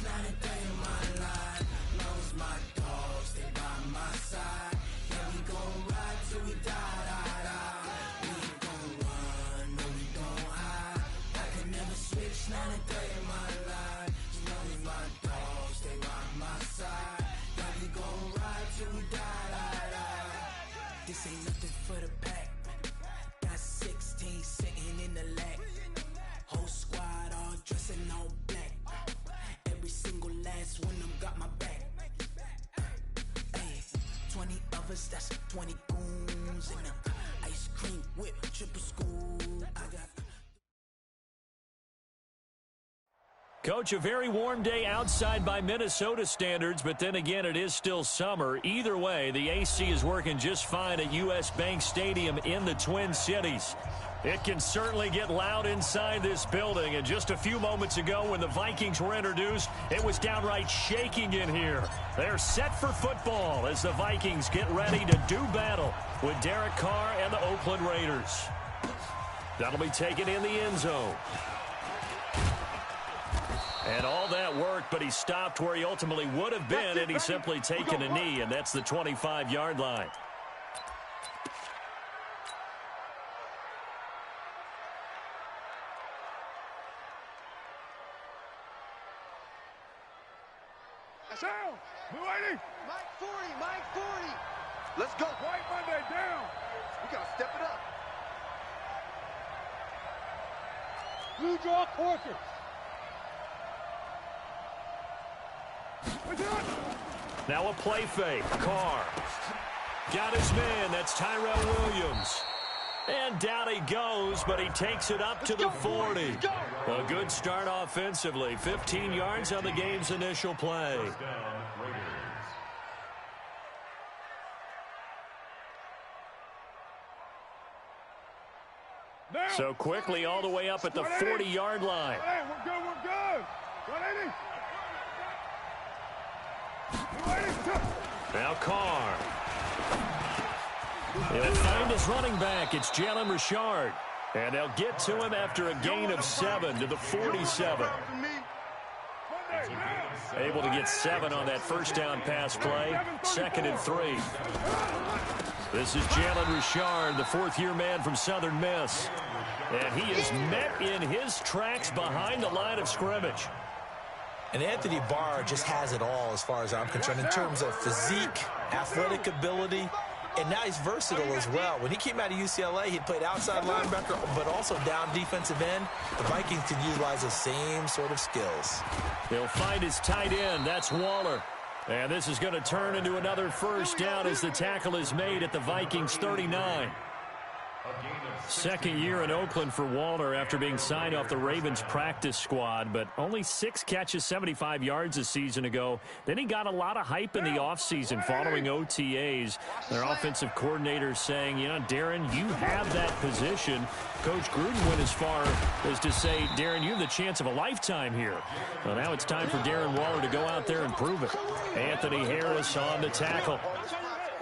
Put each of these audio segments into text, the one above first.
not a day in my life. Knows my dogs, they by my side. Yeah, we gon' ride till we die, die, die. We ain't gon' run, no, we don't hide. I can never switch, not a day in my life. Knows my dogs, they by my side. Yeah, we gon' ride till we die, die, die. This ain't nothing for the pack. Got 16 sitting in the lap. Whole squad all dressing all black. Every single last one of them got my back. Hey, 20 of us, that's 20 goons. And ice cream whip, triple scoop. I got... Coach, a very warm day outside by Minnesota standards, but then again, it is still summer. Either way, the AC is working just fine at U.S. Bank Stadium in the Twin Cities. It can certainly get loud inside this building, and just a few moments ago when the Vikings were introduced, it was downright shaking in here. They're set for football as the Vikings get ready to do battle with Derek Carr and the Oakland Raiders. That'll be taken in the end zone. And all that worked, but he stopped where he ultimately would have been, and he's simply taken a knee, and that's the 25-yard line. Sound! Blue 80! Mike 40, Mike 40! Let's go! White Monday down! We gotta step it up. Blue draw Corker! Now a play fake. Carr got his man. That's Tyrell Williams. And down he goes, but he takes it up to the 40. A good start offensively. 15 yards on the game's initial play. So quickly all the way up at the 40-yard line. Hey, we're good, we're good. 180. Now Carr. He'll find his running back. It's Jalen Richard. And they'll get to him after a gain of 7 to the 47. Able to get 7 on that first down pass play. 2nd and 3. This is Jalen Richard, the fourth-year man from Southern Miss. And he is met in his tracks behind the line of scrimmage. And Anthony Barr just has it all as far as I'm concerned in terms of physique, athletic ability, and now he's versatile as well. When he came out of UCLA, he played outside linebacker, but also down defensive end. The Vikings can utilize the same sort of skills. He'll find his tight end. That's Waller. And this is going to turn into another first down as the tackle is made at the Vikings 39. Second year in Oakland for Waller after being signed off the Ravens practice squad, but only 6 catches, 75 yards a season ago. Then he got a lot of hype in the offseason following OTAs. Their offensive coordinators saying, you know, Darren, you have that position. Coach Gruden went as far as to say, Darren, you have the chance of a lifetime here. Well, now it's time for Darren Waller to go out there and prove it. Anthony Harris on the tackle.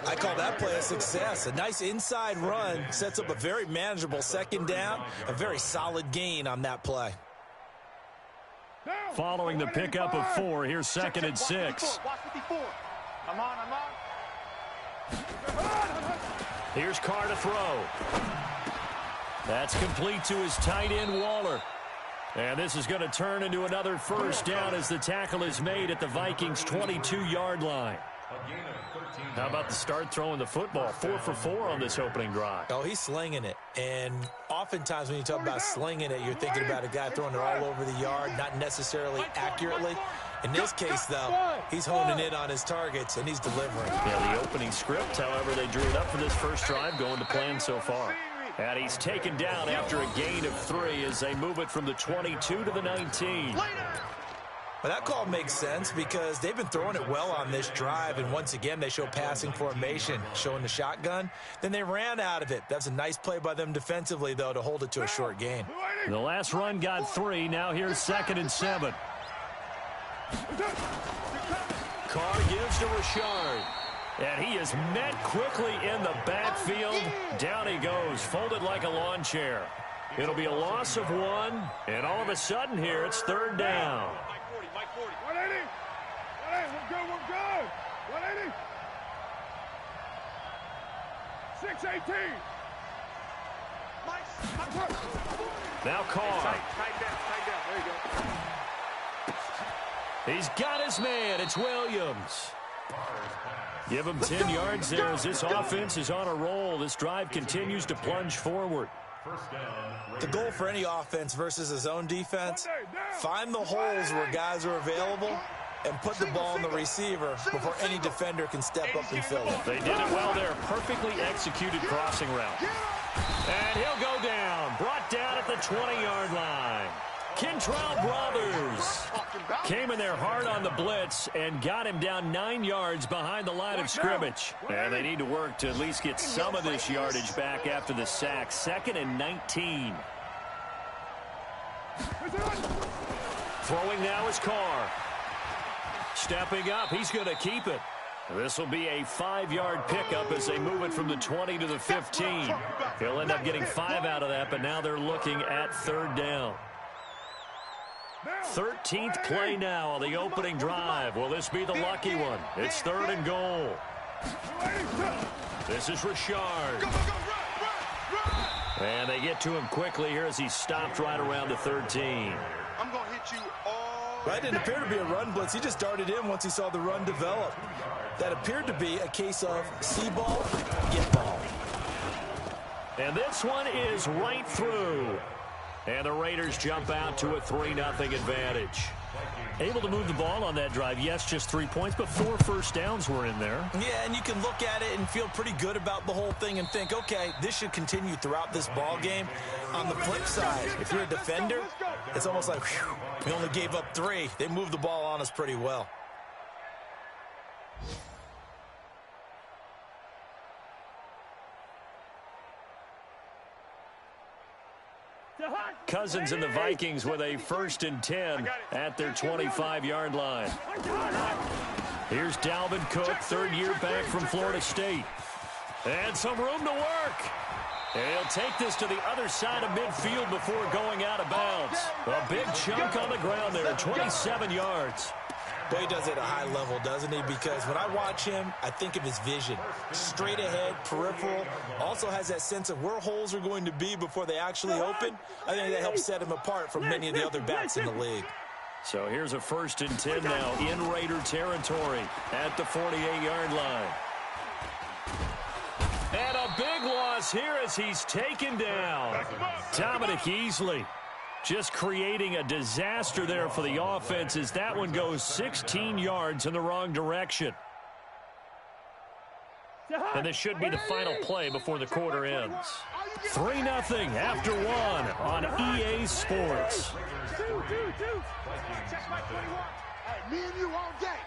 I call that play a success. A nice inside run sets up a very manageable second down, a very solid gain on that play. Following the pickup of 4, here's 2nd and 6. I'm on. Here's Carr to throw. That's complete to his tight end, Waller. And this is going to turn into another first down as the tackle is made at the Vikings' 22-yard line. How about the start throwing the football? 4 for 4 on this opening drive. Oh, he's slinging it. And oftentimes when you talk about slinging it, you're thinking about a guy throwing it all over the yard, not necessarily accurately. In this case, though, he's honing in on his targets, and he's delivering. Yeah, the opening script, however, they drew it up for this first drive, going to plan so far. And he's taken down after a gain of 3 as they move it from the 22 to the 19. Well, that call makes sense because they've been throwing it well on this drive, and once again, they show passing formation, showing the shotgun. Then they ran out of it. That's a nice play by them defensively, though, to hold it to a short gain. The last run got 3. Now here's 2nd and 7. Carr gives to Richard. And he is met quickly in the backfield. Down he goes, folded like a lawn chair. It'll be a loss of 1, and all of a sudden here, it's 3rd down. Mike's 18. Now Carr. Tight down. There you go. He's got his man. It's Williams. Give him 10 yards there as this offense is on a roll. This drive continues to plunge forward. The goal for any offense versus a zone defense, find the holes where guys are available and put the ball on the receiver before any defender can step up and fill it. They did it well there. Perfectly executed crossing route. And he'll go down. Brought down at the 20-yard line. Kentrell Brothers came in there hard on the blitz and got him down 9 yards behind the line of scrimmage. And they need to work to at least get some of this yardage back after the sack. 2nd and 19. Throwing now is Carr. Stepping up, he's going to keep it. This will be a 5-yard pickup as they move it from the 20 to the 15. He'll end up getting 5 out of that, but now they're looking at 3rd down. 13th play now on the opening drive. Will this be the lucky one? It's 3rd and goal. This is Richard. And they get to him quickly here as he stopped right around the 13. I'm going to hit you all. That didn't appear to be a run blitz. He just darted in once he saw the run develop. That appeared to be a case of see ball, get ball. And this one is right through. And the Raiders jump out to a 3-0 advantage. Able to move the ball on that drive. Yes, just 3 points, but 4 first downs were in there. Yeah, and you can look at it and feel pretty good about the whole thing and think, okay, this should continue throughout this ball game. On the flip side, if you're a defender, it's almost like, whew, we only gave up 3. They moved the ball on us pretty well. Cousins and the Vikings with a 1st and 10 at their 25-yard line. Here's Dalvin Cook, 3rd year back from Florida State. And some room to work. And he'll take this to the other side of midfield before going out of bounds. A big chunk on the ground there, 27 yards. But he does it at a high level, doesn't he? Because when I watch him, I think of his vision. Straight ahead, peripheral. Also has that sense of where holes are going to be before they actually open. I think that helps set him apart from many of the other backs in the league. So here's a 1st and 10 now in Raider territory at the 48-yard line. And a big loss here as he's taken down. Dominic Easley just creating a disaster there for the offense as that one goes 16 yards in the wrong direction. And this should be the final play before the quarter ends. 3-0 after 1 on EA Sports. Me and you all day.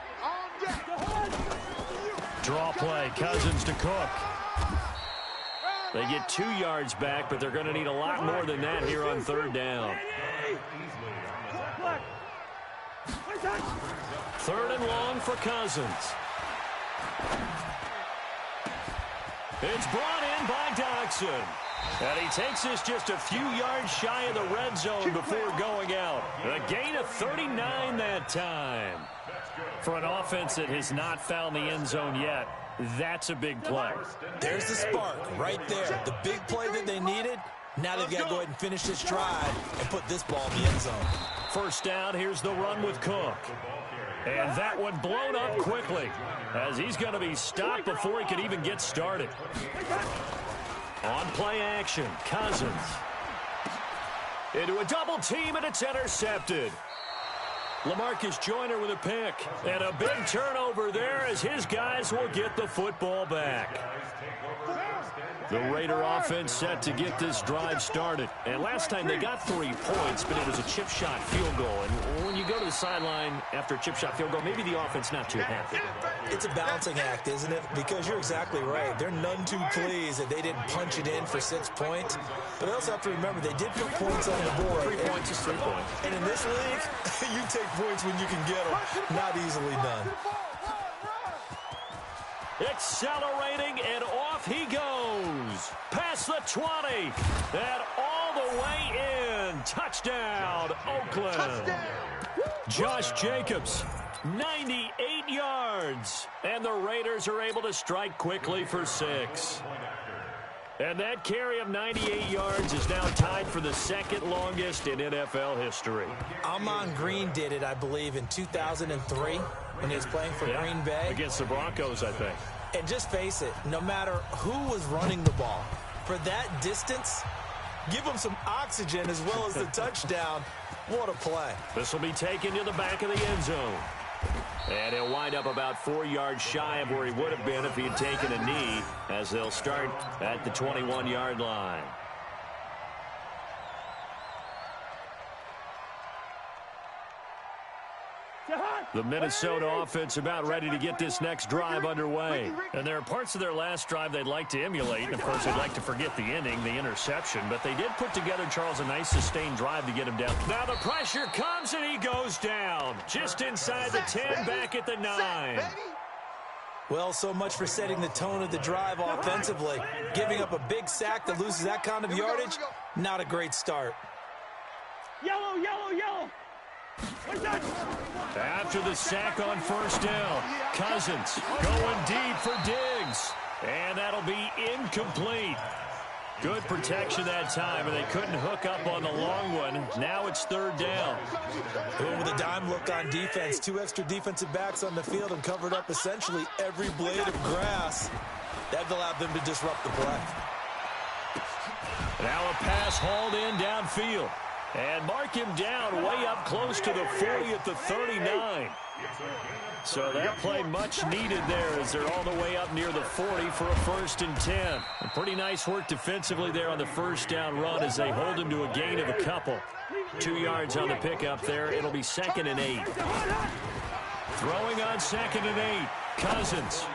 Draw play, Cousins to Cook. They get 2 yards back, but they're going to need a lot more than that here on 3rd down. 3rd and long for Cousins. It's brought in by Doxson. And he takes this just a few yards shy of the red zone before going out. A gain of 39 that time. For an offense that has not found the end zone yet, that's a big play. There's the spark right there. The big play that they needed. Now they've got to go ahead and finish this drive and put this ball in the end zone. 1st down, here's the run with Cook. And that one blown up quickly as he's going to be stopped before he could even get started. On play action, Cousins. Into a double team, and it's intercepted. LaMarcus Joyner with a pick. And a big turnover there as his guys will get the football back. The Raider offense set to get this drive started. And last time they got 3 points, but it was a chip shot field goal. And when you go to the sideline after a chip shot field goal, maybe the offense not too happy. It's a balancing act, isn't it? Because you're exactly right. They're none too pleased that they didn't punch it in for 6 points. But they also have to remember they did put points on the board. 3 points is 3 points. And in this league, you take points when you can get them. Not easily done. Accelerating, and off he goes. Past the 20, and all the way in. Touchdown, Oakland. Touchdown. Josh Jacobs, 98 yards. And the Raiders are able to strike quickly for 6. And that carry of 98 yards is now tied for the second longest in NFL history. Amon Green did it, I believe, in 2003 when he was playing for Green Bay. Against the Broncos, I think. And just face it, no matter who was running the ball, for that distance, give them some oxygen as well as the touchdown. What a play. This will be taken to the back of the end zone. And he'll wind up about 4 yards shy of where he would have been if he had taken a knee, as they'll start at the 21-yard line. The Minnesota offense about ready to get this next drive underway. And there are parts of their last drive they'd like to emulate. And, of course, they'd like to forget the inning, the interception. But they did put together, Charles, a nice sustained drive to get him down. Now the pressure comes, and he goes down. Just inside the 10, back at the 9. Well, so much for setting the tone of the drive offensively. Giving up a big sack that loses that kind of yardage, not a great start. Yellow, yellow, yellow. After the sack on first down, Cousins going deep for Diggs. And that'll be incomplete. Good protection that time, and they couldn't hook up on the long one. Now it's third down. With a dime look on defense, 2 extra defensive backs on the field and covered up essentially every blade of grass. That allowed them to disrupt the play. Now a pass hauled in downfield. And mark him down way up close to the 40 at the 39. So that play much needed there as they're all the way up near the 40 for a 1st and 10. And pretty nice work defensively there on the first down run as they hold him to a gain of a couple. 2 yards on the pickup there. It'll be 2nd and 8. Throwing on 2nd and 8. Cousins.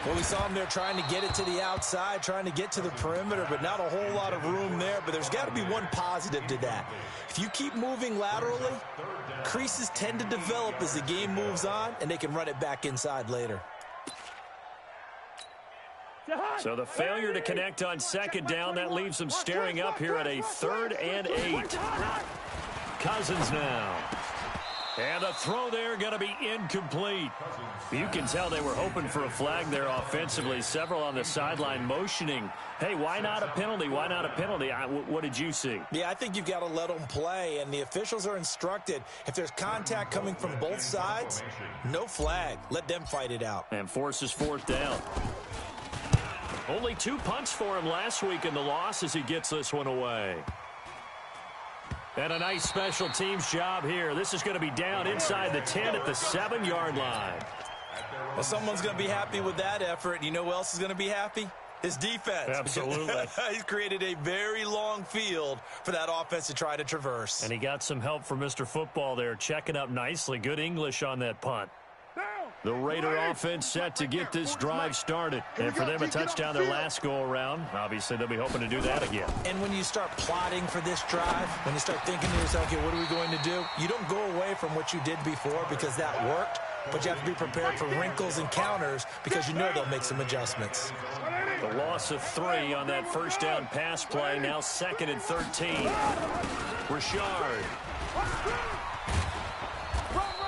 Well, we saw him there trying to get it to the outside, trying to get to the perimeter, but not a whole lot of room there. But there's got to be one positive to that. If you keep moving laterally, creases tend to develop as the game moves on, and they can run it back inside later. So the failure to connect on 2nd down, that leaves them staring up here at a 3rd and 8. Cousins now. And a throw there going to be incomplete. You can tell they were hoping for a flag there offensively. Several on the sideline motioning, hey, why not a penalty? Why not a penalty? What did you see? Yeah, I think you've got to let them play, and the officials are instructed. If there's contact coming from both sides, no flag. Let them fight it out. And forces 4th down. Only 2 punts for him last week in the loss as he gets this one away. And a nice special teams job here. This is going to be down inside the 10 at the 7-yard line. Well, someone's going to be happy with that effort. And you know who else is going to be happy? His defense. Absolutely. He's created a very long field for that offense to try to traverse. And he got some help from Mr. Football there, checking up nicely. Good English on that punt. The Raider offense set to get this drive started. And for them, a touchdown their last go-around. Obviously, they'll be hoping to do that again. And when you start plotting for this drive, when you start thinking to yourself, okay, what are we going to do? You don't go away from what you did before because that worked, but you have to be prepared for wrinkles and counters because you know they'll make some adjustments. The loss of 3 on that first down pass play. Now 2nd and 13. Richard.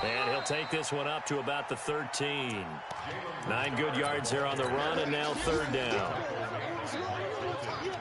And he'll take this one up to about the 13. 9 good yards there on the run, and now 3rd down.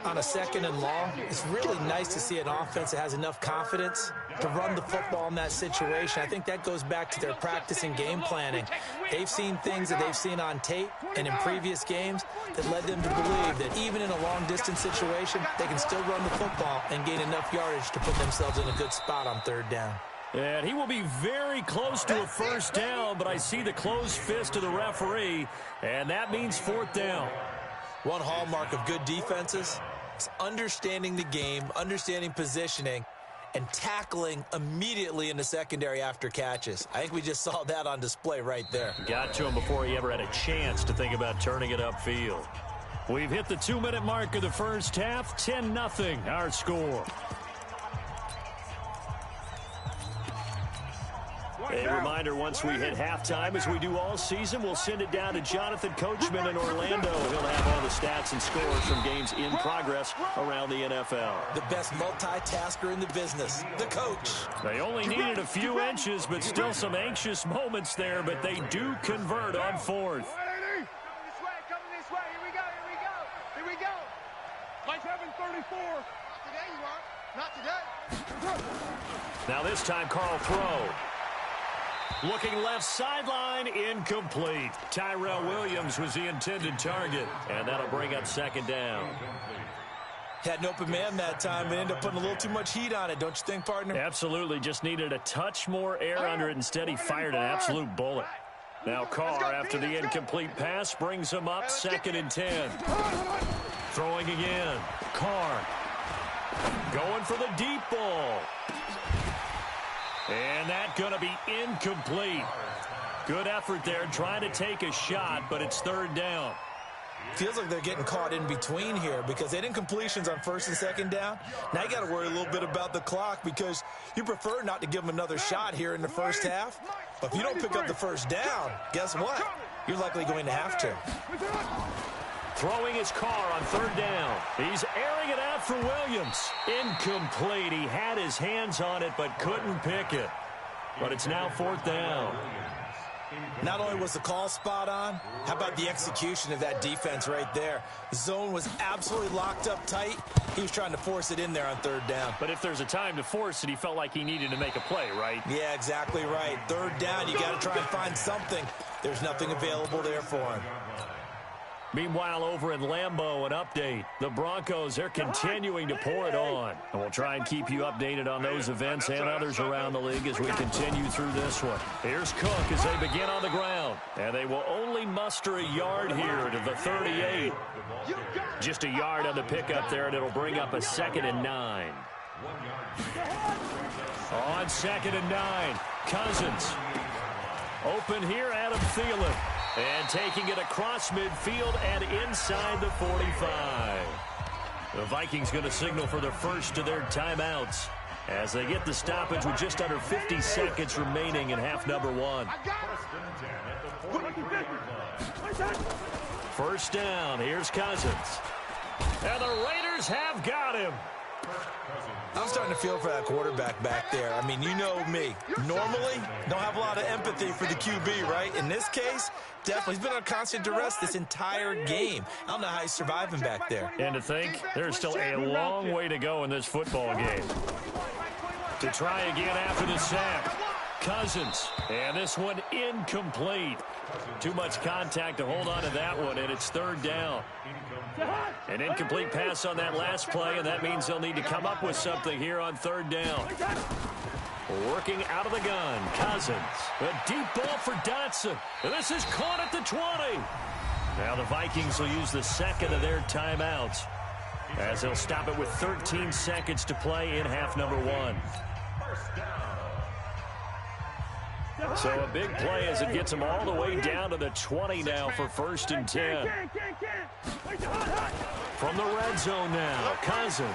On a 2nd and long, it's really nice to see an offense that has enough confidence to run the football in that situation. I think that goes back to their practice and game planning. They've seen things that they've seen on tape and in previous games that led them to believe that even in a long-distance situation, they can still run the football and gain enough yardage to put themselves in a good spot on 3rd down. And he will be very close to a 1st down, but I see the closed fist of the referee, and that means 4th down. One hallmark of good defenses is understanding the game, understanding positioning, and tackling immediately in the secondary after catches. I think we just saw that on display right there. Got to him before he ever had a chance to think about turning it upfield. We've hit the 2-minute mark of the first half, 10-0 our score. A reminder, once we hit halftime, as we do all season, we'll send it down to Jonathan Coachman in Orlando. He'll have all the stats and scores from games in progress around the NFL. The best multitasker in the business, the coach. They only needed a few inches, but still some anxious moments there, but they do convert on 4th. 24. Today you are. Not today. Now this time, Carl throw. Looking left sideline, incomplete. Tyrell Williams was the intended target, and that'll bring up second down. Had an open man that time and ended up putting a little too much heat on it, don't you think, partner? Absolutely. Just needed a touch more air under it. Instead, he fired an absolute bullet. Now Carr, after the incomplete pass, brings him up 2nd and 10. Throwing again. Carr going for the deep ball. And that's going to be incomplete. Good effort there, trying to take a shot, but it's 3rd down. Feels like they're getting caught in between here because they did incompletions on 1st and 2nd down. Now you got to worry a little bit about the clock because you prefer not to give them another shot here in the first half. But if you don't pick up the 1st down, guess what? You're likely going to have to. Throwing his car on 3rd down. He's airing it out for Williams. Incomplete. He had his hands on it but couldn't pick it. But it's now 4th down. Not only was the call spot on, how about the execution of that defense right there? The zone was absolutely locked up tight. He was trying to force it in there on 3rd down. But if there's a time to force it, he felt like he needed to make a play, right? Yeah, exactly right. 3rd down, you got to try and find something. There's nothing available there for him. Meanwhile, over in Lambeau, an update. The Broncos, they're continuing to pour it on. And we'll try and keep you updated on those events and others around the league as we continue through this one. Here's Cook as they begin on the ground. And they will only muster a yard here to the 38. Just a yard on the pickup there, and it'll bring up a 2nd and 9. On 2nd and 9, Cousins. Open here, Adam Thielen. And taking it across midfield and inside the 45. The Vikings going to signal for the first of their timeouts as they get the stoppage with just under 50 seconds remaining in half number 1. 1st down. Here's Cousins. And the Raiders have got him. I'm starting to feel for that quarterback back there. I mean, you know me. Normally, don't have a lot of empathy for the QB, right? In this case, definitely. He's been on constant duress this entire game. I don't know how he's surviving back there. And to think, there's still a long way to go in this football game. To try again after the sack. Cousins. And this one incomplete. Too much contact to hold on to that one, and it's 3rd down. An incomplete pass on that last play, and that means they'll need to come up with something here on 3rd down. Working out of the gun, Cousins. A deep ball for Dotson. And this is caught at the 20. Now the Vikings will use the 2nd of their timeouts as they'll stop it with 13 seconds to play in half number 1. So a big play as it gets them all the way down to the 20 now for 1st and 10. From the red zone now, Cousins.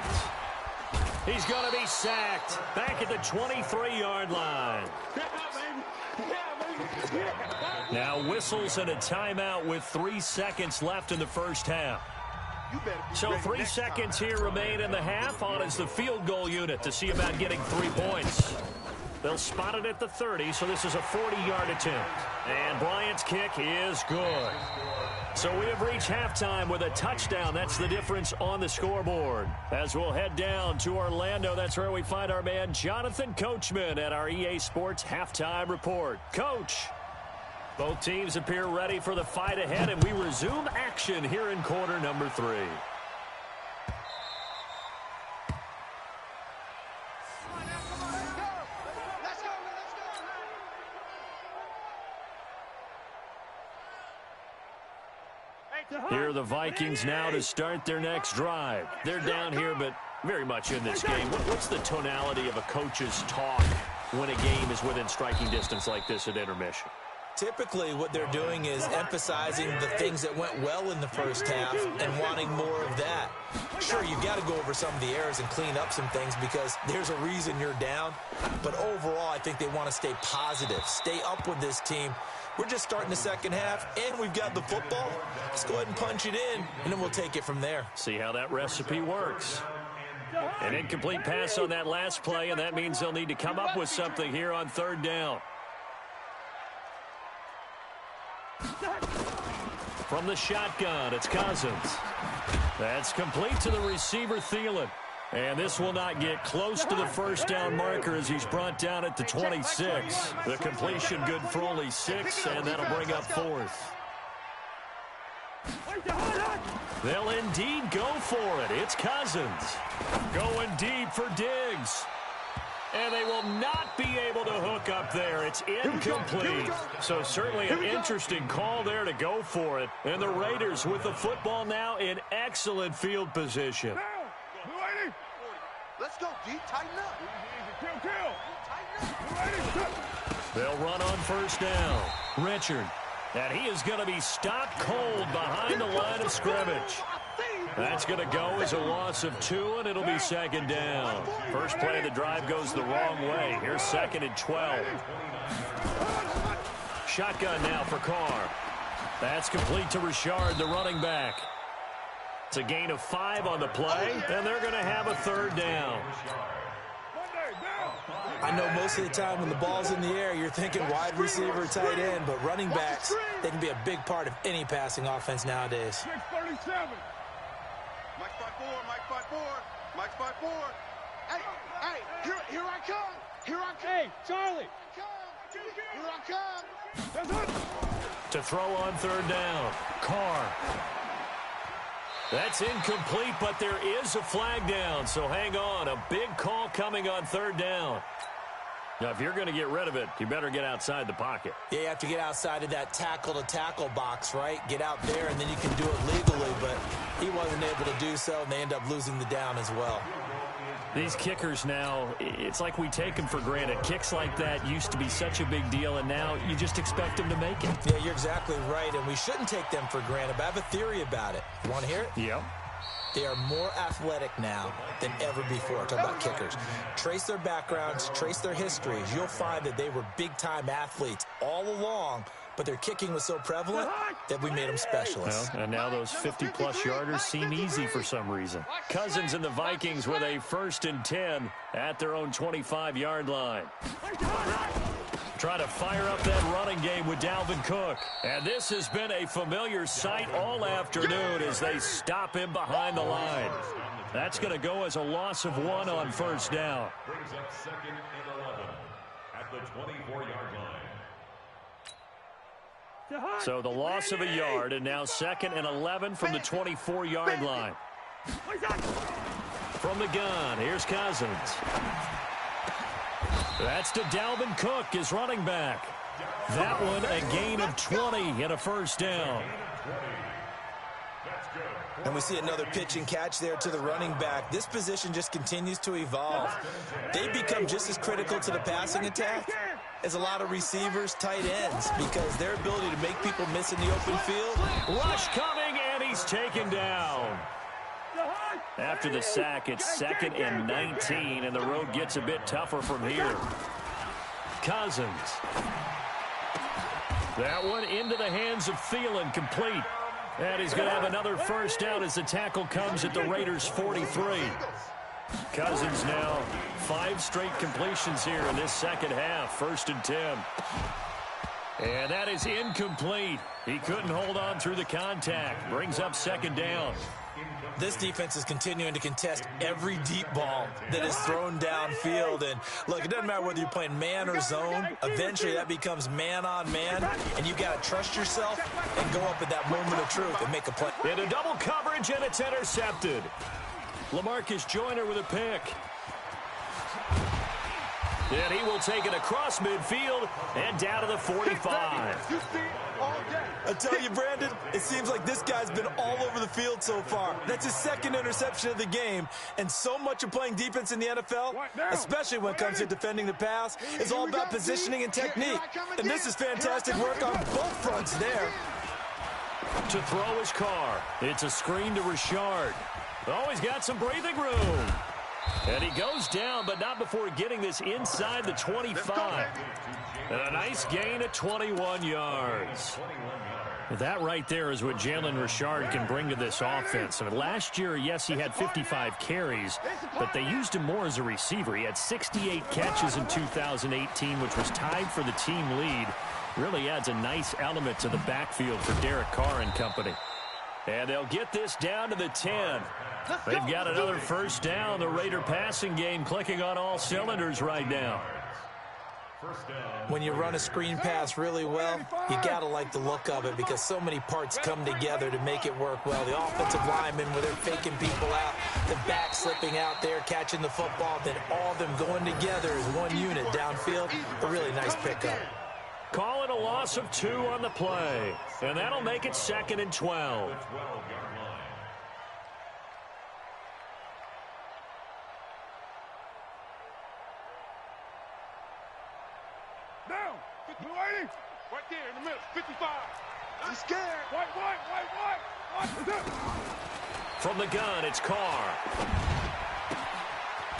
He's going to be sacked back at the 23-yard line. Now whistles and a timeout with 3 seconds left in the first half. So 3 seconds here remain in the half. On is the field goal unit to see about getting 3 points. They'll spot it at the 30, so this is a 40-yard attempt. And Bryant's kick is good. So we have reached halftime with a touchdown. That's the difference on the scoreboard. As we'll head down to Orlando, that's where we find our man Jonathan Coachman at our EA Sports Halftime Report. Coach, both teams appear ready for the fight ahead, and we resume action here in quarter number 3. Here are the Vikings now to start their next drive. They're down here, but very much in this game. What's the tonality of a coach's talk when a game is within striking distance like this at intermission? Typically, what they're doing is emphasizing the things that went well in the first half and wanting more of that. Sure, you've got to go over some of the errors and clean up some things because there's a reason you're down. But overall, I think they want to stay positive, stay up with this team. We're just starting the second half, and we've got the football. Let's go ahead and punch it in, and then we'll take it from there. See how that recipe works. An incomplete pass on that last play, and that means they'll need to come up with something here on 3rd down. From the shotgun, it's Cousins. That's complete to the receiver, Thielen. And this will not get close to the first down marker as he's brought down at the 26. The completion good for only 6, and that'll bring up 4th. They'll indeed go for it. It's Cousins. Going deep for Diggs. And they will not be able to hook up there. It's incomplete. So certainly an interesting call there to go for it. And the Raiders with the football now in excellent field position. Let's go, D. Tighten up. They'll run on first down. Richard. And he is going to be stopped cold behind the line of scrimmage. That's going to go as a loss of 2, and it'll be second down. First play of the drive goes the wrong way. Here's 2nd and 12. Shotgun now for Carr. That's complete to Richard, the running back. It's a gain of 5 on the play, and they're going to have a 3rd down. I know most of the time when the ball's in the air, you're thinking wide receiver, tight end, but running backs, they can be a big part of any passing offense nowadays. 637. Mike 5-4, Mike 5-4, Mike 5-4. Hey, here I come. Here I come. Hey, Charlie. Here I come. To throw on 3rd down, Carr. That's incomplete, but there is a flag down, so hang on. A big call coming on 3rd down. Now, if you're going to get rid of it, you better get outside the pocket. Yeah, you have to get outside of that tackle-to-tackle box, right? Get out there, and then you can do it legally, but he wasn't able to do so, and they end up losing the down as well. These kickers now, it's like we take them for granted. Kicks like that used to be such a big deal, and now you just expect them to make it. Yeah, you're exactly right, and we shouldn't take them for granted, but I have a theory about it. You want to hear it? Yep. They are more athletic now than ever before. Talk about kickers. Trace their backgrounds, trace their histories. You'll find that they were big-time athletes all along, but their kicking was so prevalent that we made them specialists. Well, and now those 50-plus yarders seem easy for some reason. Cousins and the Vikings with a 1st and 10 at their own 25-yard line. Try to fire up that running game with Dalvin Cook. And this has been a familiar sight all afternoon as they stop him behind the line. That's going to go as a loss of 1 on 1st down. Brings up 2nd and 11 at the 24-yard line. So the loss of a yard, and now 2nd and 11 from the 24-yard line. From the gun, here's Cousins. That's to Dalvin Cook, his running back. That one a gain of 20 and a 1st down. And we see another pitch and catch there to the running back. This position just continues to evolve. They become just as critical to the passing attack as a lot of receivers, tight ends, because their ability to make people miss in the open field. Rush coming, and he's taken down. After the sack, it's 2nd and 19, and the road gets a bit tougher from here. Cousins. That one into the hands of Thielen, complete. And he's going to have another 1st down as the tackle comes at the Raiders' 43. Cousins now 5 straight completions here in this second half, 1st and 10. And that is incomplete. He couldn't hold on through the contact. Brings up 2nd down. This defense is continuing to contest every deep ball that is thrown downfield. And, look, it doesn't matter whether you're playing man or zone. Eventually, that becomes man-on-man, and you've got to trust yourself and go up at that moment of truth and make a play. Into double coverage, and it's intercepted. LaMarcus Joyner with a pick. And he will take it across midfield and down to the 45. I tell you, Brandon, it seems like this guy's been all over the field so far. That's his 2nd interception of the game. And so much of playing defense in the NFL, especially when it comes to defending the pass, is all about positioning and technique. And this is fantastic work on both fronts there. To throw his Carr. It's a screen to Richard. Oh, he's got some breathing room. And he goes down, but not before getting this inside the 25. And a nice gain at 21 yards. That right there is what Jalen Richard can bring to this offense. I mean, last year, yes, he had 55 carries, but they used him more as a receiver. He had 68 catches in 2018, which was tied for the team lead. Really adds a nice element to the backfield for Derek Carr and company. And they'll get this down to the 10. They've got another first down. The Raider passing game clicking on all cylinders right now. When you run a screen pass really well, you got to like the look of it because so many parts come together to make it work well. The offensive linemen, where they're faking people out, the back slipping out there, catching the football, then all of them going together as one unit downfield. A really nice pickup. Call it a loss of 2 on the play, and that'll make it 2nd and 12. Down. 50, right there in the middle. 55. I'm scared. White. From the gun, it's Carr.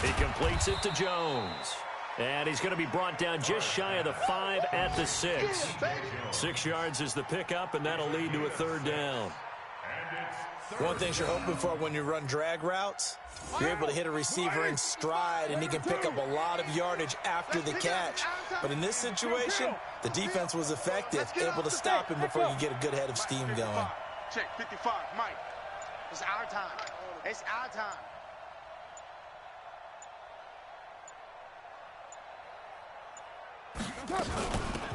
He completes it to Jones. And he's going to be brought down just shy of the 5 at the 6. 6 yards is the pickup, and that'll lead to a 3rd down. One thing you're hoping for when you run drag routes, you're able to hit a receiver in stride, and he can pick up a lot of yardage after the catch. But in this situation, the defense was effective, able to stop him before you get a good head of steam going. Check 55, Mike. It's our time. It's our time.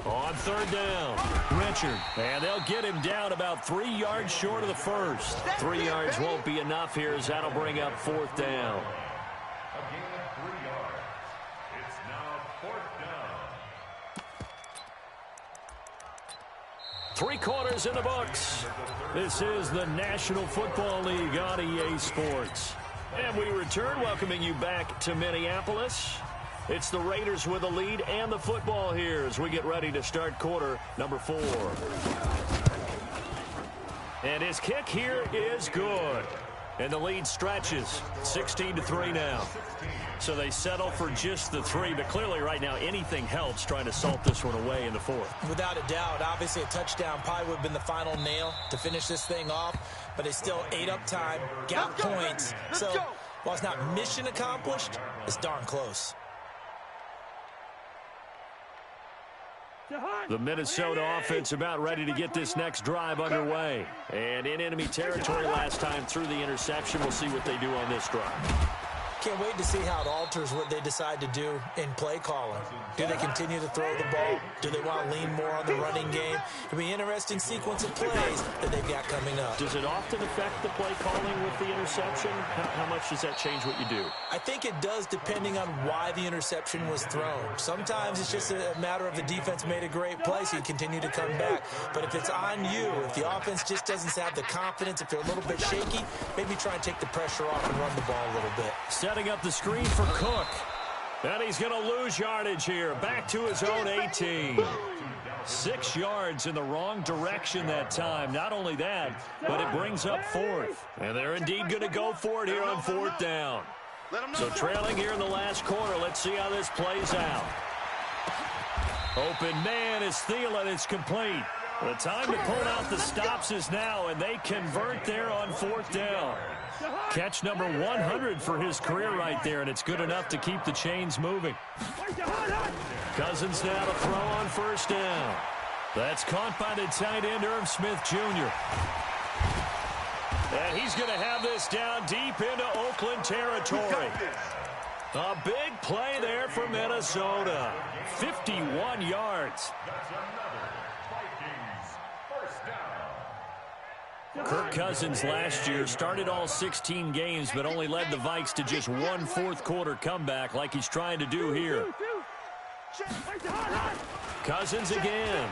On 3rd down, Richard. And they'll get him down about 3 yards short of the first. 3 yards won't be enough here as that'll bring up 4th down. A gain of 3 yards. It's now 4th down. 3 quarters in the books. This is the National Football League on EA Sports. And we return, welcoming you back to Minneapolis. It's the Raiders with the lead and the football here as we get ready to start quarter number 4. And his kick here is good. And the lead stretches 16-3 now. So they settle for just the 3, but clearly right now anything helps trying to salt this one away in the 4th. Without a doubt, obviously a touchdown probably would have been the final nail to finish this thing off, but they still ate up time, got points. So while it's not mission accomplished, it's darn close. The Minnesota offense about ready to get this next drive underway. And in enemy territory last time through the interception. We'll see what they do on this drive. Can't wait to see how it alters what they decide to do in play calling. Do they continue to throw the ball? Do they want to lean more on the running game? It'll be an interesting sequence of plays that they've got coming up. Does it often affect the play calling with the interception? How much does that change what you do? I think it does depending on why the interception was thrown. Sometimes it's just a matter of the defense made a great play, so you continue to come back. But if it's on you, if the offense just doesn't have the confidence, if they're a little bit shaky, maybe try and take the pressure off and run the ball a little bit. Setting up the screen for Cook. And he's going to lose yardage here. Back to his own 18. 6 yards in the wrong direction that time. Not only that, but it brings up 4th. And they're indeed going to go for it here on 4th down. So trailing here in the last quarter. Let's see how this plays out. Open man is Thielen. It's complete. The time to pull out the stops is now, and they convert there on 4th down. Catch number 100 for his career right there, and it's good enough to keep the chains moving. Cousins now to throw on 1st down. That's caught by the tight end, Irv Smith Jr. And he's going to have this down deep into Oakland territory. A big play there for Minnesota. 51 yards. Kirk Cousins last year started all 16 games, but only led the Vikes to just 1 fourth-quarter comeback like he's trying to do here. Cousins again.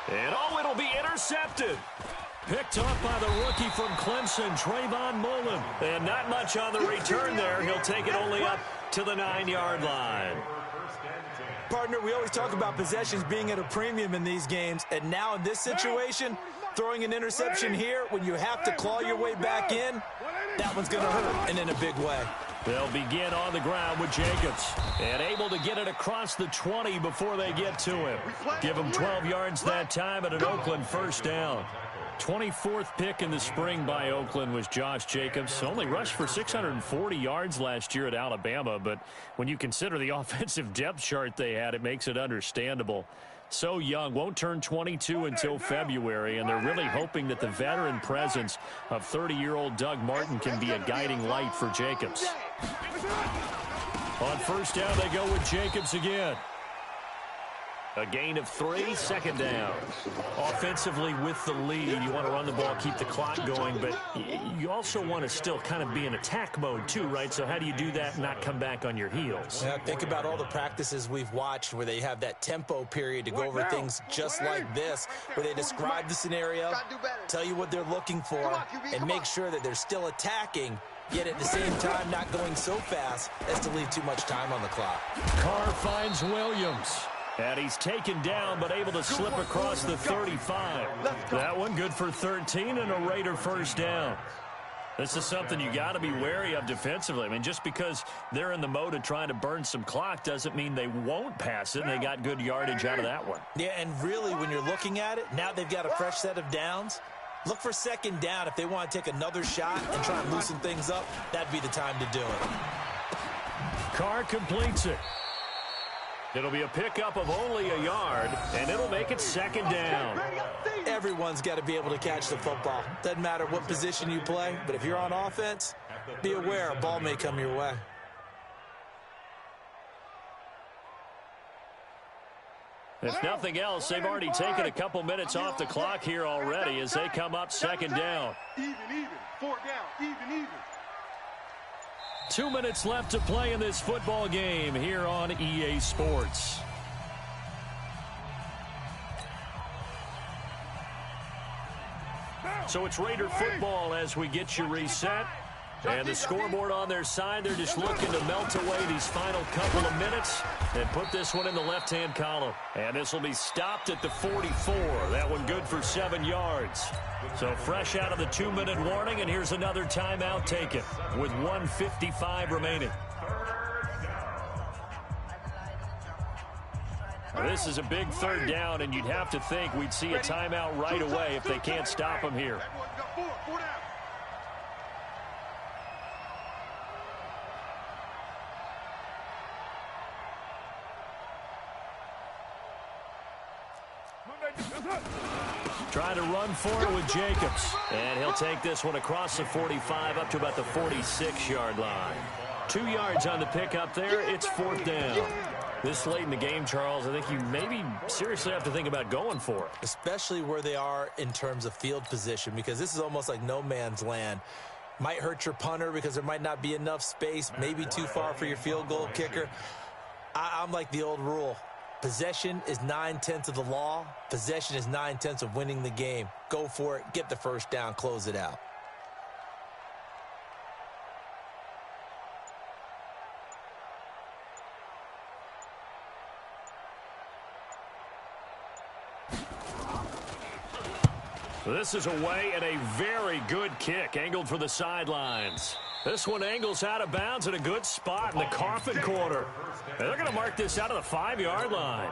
And it'll be intercepted. Picked up by the rookie from Clemson, Trayvon Mullen. And not much on the return there. He'll take it only up to the 9-yard line. Partner, we always talk about possessions being at a premium in these games, and now in this situation, throwing an interception here when you have to claw your way back in, that one's going to hurt, and in a big way. They'll begin on the ground with Jacobs, and able to get it across the 20 before they get to him. Give him 12 yards that time at an Oakland 1st down. 24th pick in the spring by Oakland was Josh Jacobs. Only rushed for 640 yards last year at Alabama, but when you consider the offensive depth chart they had, it makes it understandable. So young, won't turn 22 until February, and they're really hoping that the veteran presence of 30-year-old Doug Martin can be a guiding light for Jacobs. On first down, they go with Jacobs again. A gain of 3, second down. Offensively with the lead, you want to run the ball, keep the clock going, but you also want to still kind of be in attack mode too, right? So how do you do that and not come back on your heels? Yeah, think about all the practices we've watched where they have that tempo period to go over things just like this, where they describe the scenario, tell you what they're looking for, and make sure that they're still attacking, yet at the same time not going so fast as to leave too much time on the clock. Carr finds Williams. And he's taken down, but able to slip across the 35. That one good for 13 and a Raider first down. This is something you got to be wary of defensively. I mean, just because they're in the mode of trying to burn some clock doesn't mean they won't pass it, and they got good yardage out of that one. Yeah, and really, when you're looking at it, now they've got a fresh set of downs. Look for second down. If they want to take another shot and try and loosen things up, that'd be the time to do it. Carr completes it. It'll be a pickup of only a yard, and it'll make it second down. Everyone's got to be able to catch the football. Doesn't matter what position you play, but if you're on offense, be aware a ball may come your way. If nothing else, they've already taken a couple minutes off the clock here already as they come up second down. Even, 4 down, even. 2 minutes left to play in this football game here on EA Sports. So it's Raider football as we get you reset. And the scoreboard on their side, they're just looking to melt away these final couple of minutes and put this one in the left-hand column. And this will be stopped at the 44. That one good for 7 yards. So fresh out of the 2-minute warning, and here's another timeout taken with 1:55 remaining. Now, this is a big third down, and you'd have to think we'd see a timeout right away if they can't stop them here. Trying to run for it with Jacobs. And he'll take this one across the 45 up to about the 46-yard line. 2 yards on the pickup there. It's fourth down. This late in the game, Charles, I think you maybe seriously have to think about going for it. Especially where they are in terms of field position, because this is almost like no man's land. Might hurt your punter because there might not be enough space, maybe too far for your field goal kicker. I'm like the old rule. Possession is 9/10 of the law. Possession is 9/10 of winning the game. Go for it. Get the first down. Close it out. This is away and a very good kick angled for the sidelines. This one angles out of bounds at a good spot in the coffin corner. And they're going to mark this out of the 5-yard line.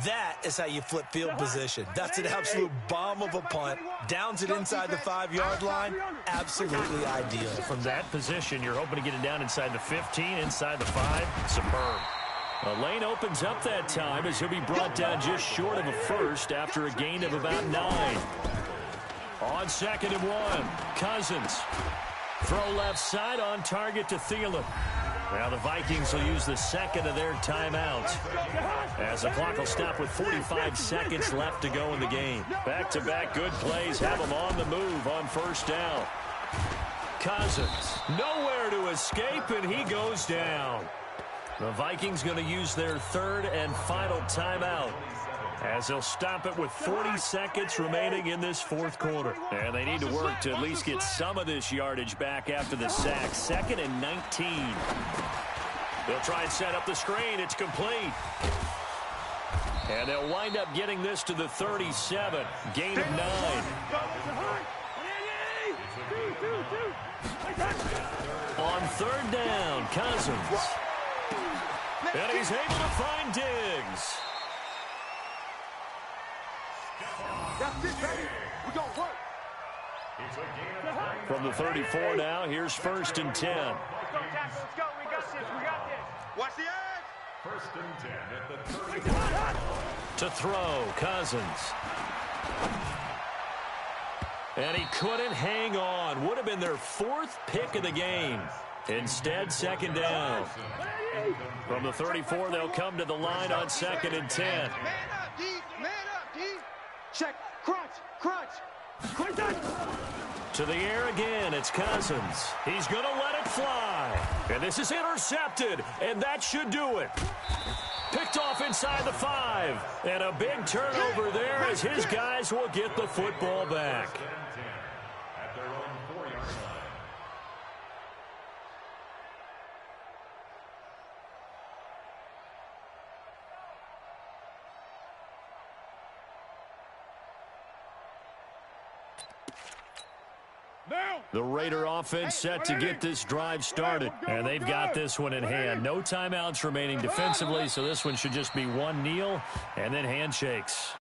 That is how you flip field position. That's an absolute bomb of a punt. Downs it inside the 5-yard line. Absolutely ideal. From that position, you're hoping to get it down inside the 15, inside the 5. Superb. The lane opens up that time as he'll be brought down just short of a first after a gain of about 9. On 2nd and 1, Cousins. Throw left side on target to Thielen. Now the Vikings will use the second of their timeouts as the clock will stop with 45 seconds left to go in the game. Back-to-back good plays have them on the move on first down. Cousins nowhere to escape, and he goes down. The Vikings going to use their third and final timeout as they'll stop it with 40 seconds remaining in this fourth quarter. And they need to work to at least get some of this yardage back after the sack. 2nd and 19. They'll try and set up the screen. It's complete. And they'll wind up getting this to the 37. Gain of 9. On third down, Cousins. And he's able to find Diggs. That's it, baby. We got from the 34 now. Here's 1st and 10. Let's go, tackle. Let's go. We got this. We got this. Watch the edge. 1st and 10 at the 30. To throw, Cousins. And he couldn't hang on. Would have been their 4th pick of the game. Instead, 2nd down. From the 34, they'll come to the line on 2nd and 10. Man up, D. Man up, D. Check. Crunch. Crunch. Crunch. To the air again, it's Cousins. He's going to let it fly. And this is intercepted, and that should do it. Picked off inside the 5. And a big turnover there as his guys will get the football back. At their own 4-yard line. The Raider offense set to get this drive started, and they've got this one in hand. No timeouts remaining defensively, so this one should just be one kneel and then handshakes.